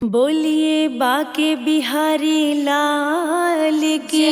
बोलिए बाके बिहारी लाल की।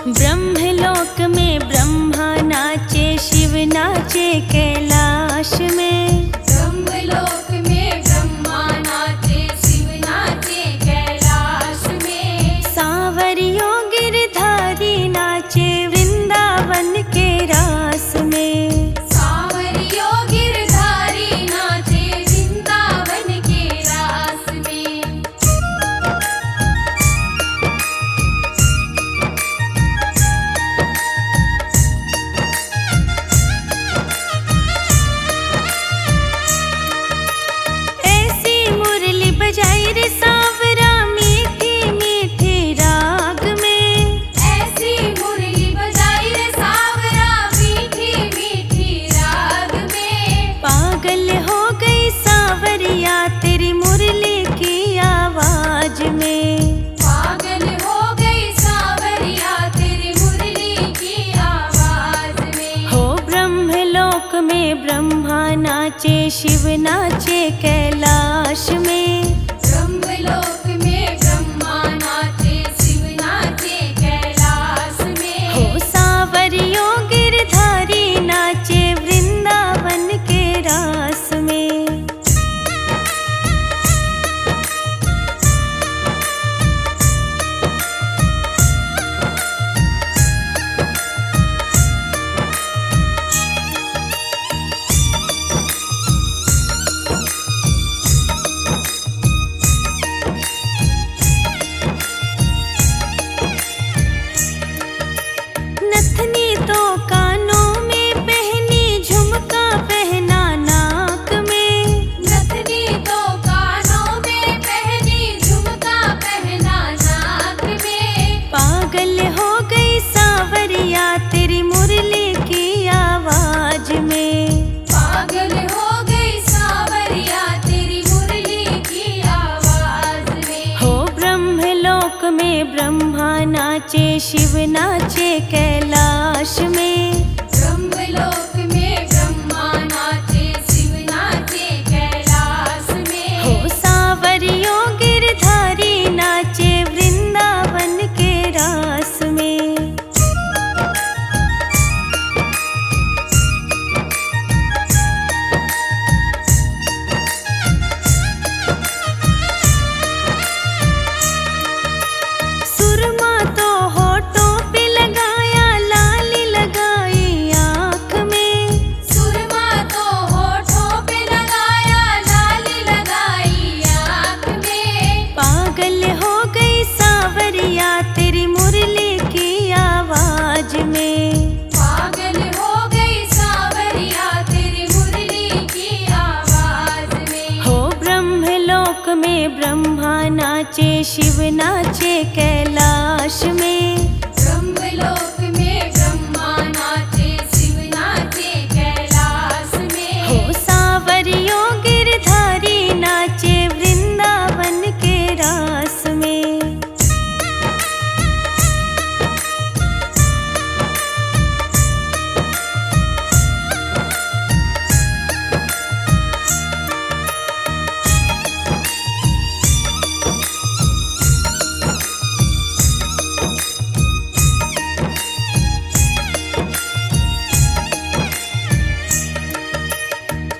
ब्रह्मलोक में ब्रह्मा नाचे, शिव नाचे कैलाश में। ब्रह्मलोक में ब्रह्मा नाचे, शिव नाचे कैलाश में। सांवरियों गिरधारी नाचे वृंदावन के रास में। सांवरियों गिरधारी नाचे वृंदावन के रास में। बजाई रे सांवरा मीठी मीठी राग में। ऐसी मुरली बजाई रे सांवरा मीठी मीठी राग में। पागल हो गई सांवरिया तेरी मुरली की आवाज में। पागल हो गई सांवरिया तेरी मुरली की आवाज में। हो ब्रह्मलोक में ब्रह्मा नाचे, शिव नाचे कैलाश में। ब्रह्मलोक में ब्रह्मा नाचे, शिव नाचे कैलाश में। हो सांवरियों गिरधारी नाचे वृंदावन के रास में। नथनी तो कानों में पहनी, झुमका पहना नाक में। नथनी तो कानों में पहनी, झुमका पहना नाक में। पागल हो गई सांवरिया तेरी मुरली की आवाज में। पागल हो गई सांवरिया तेरी मुरली की आवाज में। हो ब्रह्मलोक में ब्रह्मा नाचे, शिव नाचे कैलाश में। ब्रह्मलोक में ब्रह्मा नाचे, शिव नाचे कैलाश में। हो सांवरियों गिरधारी नाचे वृंदावन के रास में। सुरमा तो होठों पे लगाया, लाली लगाई आँख में। सुरमा तो होठों पे लगाया, लाली लगाई आँख में। पागल हो गई सांवरिया तेरी मुरली की आवाज में। पागल हो गई सांवरिया तेरी मुरली की आवाज में। हो ब्रह्मलोक में ब्रह्मा नाचे, शिव नाचे कैलाश में। ब्रह्मलोक में ब्रह्मा नाचे, शिव नाचे कैलाश में। हो सांवरियों गिरधारी नाचे वृंदावन के रास में।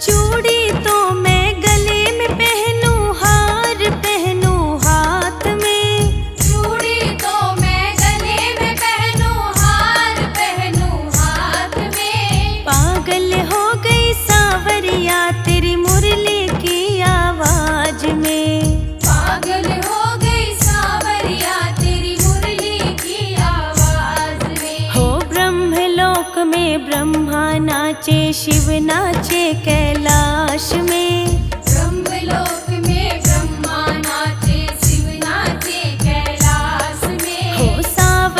चूड़ी तो मैं गले में पहनूं, हार पहनूं हाथ में। चूड़ी तो मैं गले में पहनूं, हार पहनूं हाथ में। पागल हो गई सांवरिया तेरी मुरली की आवाज में। पागल हो गई सांवरिया तेरी मुरली की आवाज में। हो ब्रह्मलोक में ब्रह्मा नाचे, शिव नाचे कैलाश में। ब्रह्मलोक में ब्रह्मा नाचे, शिव नाचे कैलाश में। हो सांवरियों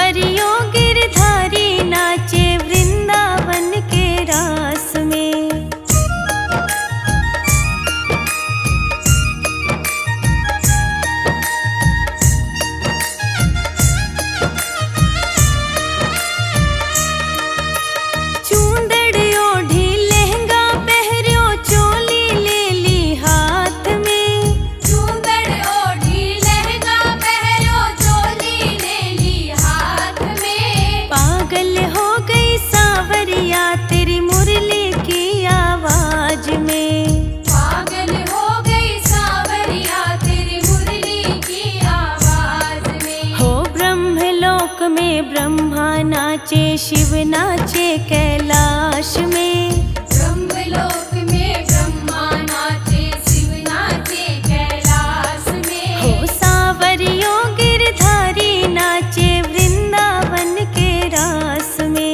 में ब्रह्मा नाचे, शिव नाचे कैलाश में। ब्रह्मलोक में ब्रह्मा नाचे, शिव नाचे कैलाश में। हो सावरियों गिरधारी नाचे वृंदावन के रास में।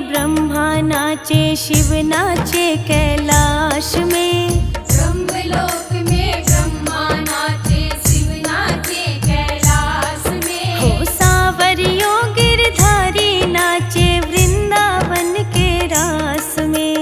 ब्रह्मा नाचे, शिव नाचे कैलाश में। ब्रह्मलोक में ब्रह्मा नाचे, शिव नाचे कैलाश में। हो सावरियों गिरधारी नाचे वृंदावन के रास में।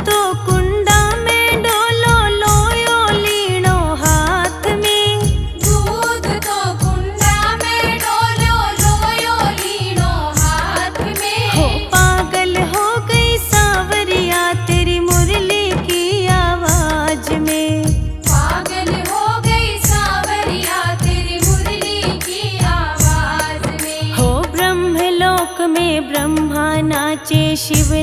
तो कुंडा में डोलो, लोयो लीनो हाथ में। दूध तो कुंडा में डोलो, लोयो लीनो हाथ में। हो पागल हो गई सावरिया तेरी मुरली की आवाज में। पागल हो गई सावरिया तेरी मुरली की आवाज में। हो ब्रह्मलोक में ब्रह्मा नाचे, शिव